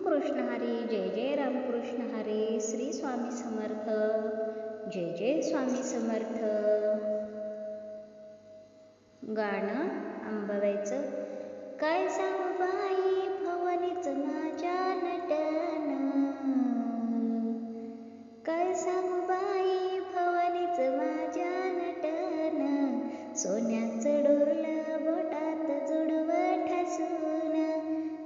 कृष्ण हरी. जय जय रामकृष्ण हरी. श्री स्वामी समर्थ. जय जय स्वामी समर्थ. गाणं अंबाबाईचं. काय सांगू बाई भवानीचं माझ्या नटन, काय सांगू बाई भवानीचं माझ्या नटन, सोन्याचं डोरलं बोटात जुडवं ठासून,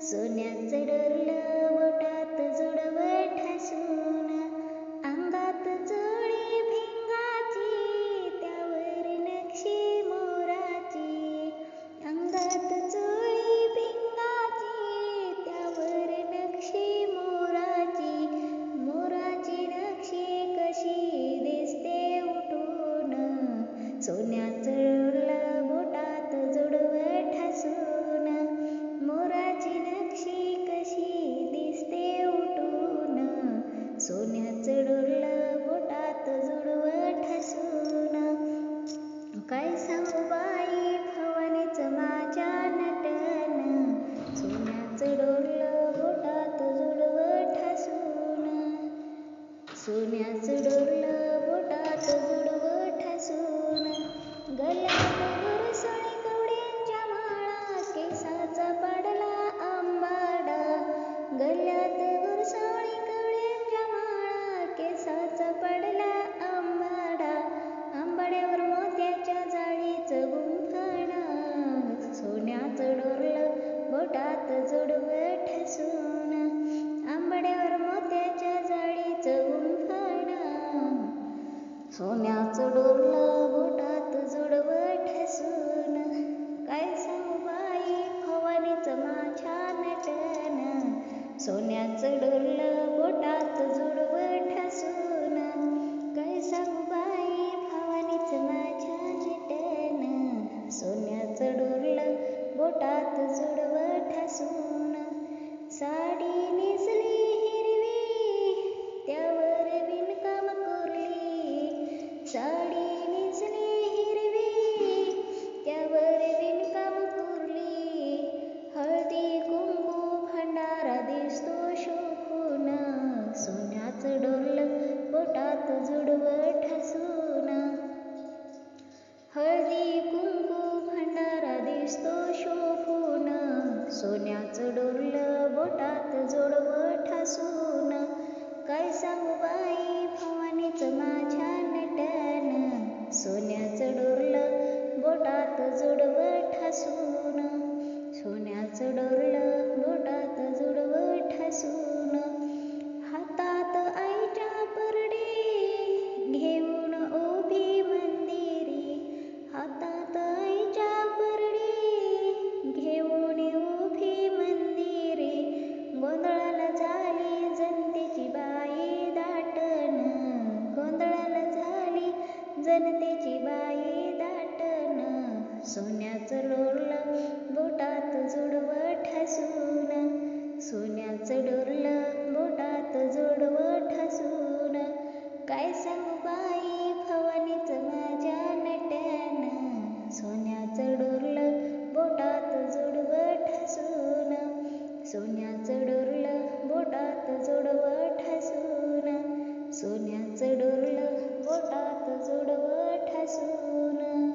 सोन्याचं डोरलं बोटात जुडवं ठासून, अंगात जोडी भिंगाची त्यावर नक्षी मोराची, अंगात जोडी भिंगाची त्यावर नक्षी मोराची, मोराची नक्षी कशी दिसते उठून, सोन्याचं डोरलं बोटात जुडवं ठासून, मोराची नक्षी कशी दिसते उठून, सोन्याचं डोरलं बोटात जुडवं ठासून, काय सांगू बाई भवानीचं माझ्या नटन, सोन्याचं डोरलं बोटात जुडवं ठासून, सोन्याचं डोरलं बोटात जुडवं ठासून, गळ्यात गुरसोळी कवड्यांच्या माळा, केसाचा पडला आंबाडा, गळ्यात गुरसोळी कवड्यांच्या माळा, केसाचा पडला आंबाडा, आंबाड्यावर मोत्याच्या जाळीचं गुंफण, सोन्याचं डोरलं बोटात जुडवं ठासून, आंबाड्यावर मोत्याच्या जाळीचं गुंफण, सोन्याचं डोरलं बोटात जुडवं ठासून, काय सांगू बाई भवानीचं माझ्या नटन, सोन्याचं डोरलं बोटात जुडवं ठासून, काय सांगू बाई भवानीचं माझ्या नटन, सोन्याचं डोरलं बोटात जुडवं ठासून, साडी नेसली हिरवी त्यावर विणकाम कोरली, साडी नेसली हिरवी त्यावर विणकाम कोरली, हळदी कुंकू भंडारा दिसतो शोभून, सोन्याचं डोरलं बोटात जुडवं ठासून, हळदी कुंकू भंडारा दिसतो शोभून, सोन्याचं डोरलं बोटात जुडवं ठासून, काय सांगू बाई भवानीचं माझ्या नटन, सोन्याचं डोरलं बोटात जुडवं ठासून, सोन्याचं डोरलं बोटात जुडवं ठासून, हातात आईच्या परडी घेऊन उभी मंदिरी, हातात आईच्या परडी घेऊन उभी मंदिरी, गोंधळाला झाली जनतेची बाई दाटन, गोंधळाला झाली जनतेची बाई दाटन, सोन्याचं डोरलं बोटात जुडवं ठासून, सोन्याचं डोरलं बोटात जुडवं ठासून, काय सांगू बाई भवानीचं माझ्या नटन, सोन्याचं डोरलं बोटात जुडवं ठासून, सोन्याचं डोरलं बोटात जुडवं ठासून, सोन्याचं डोरलं बोटात जुडवं ठासून.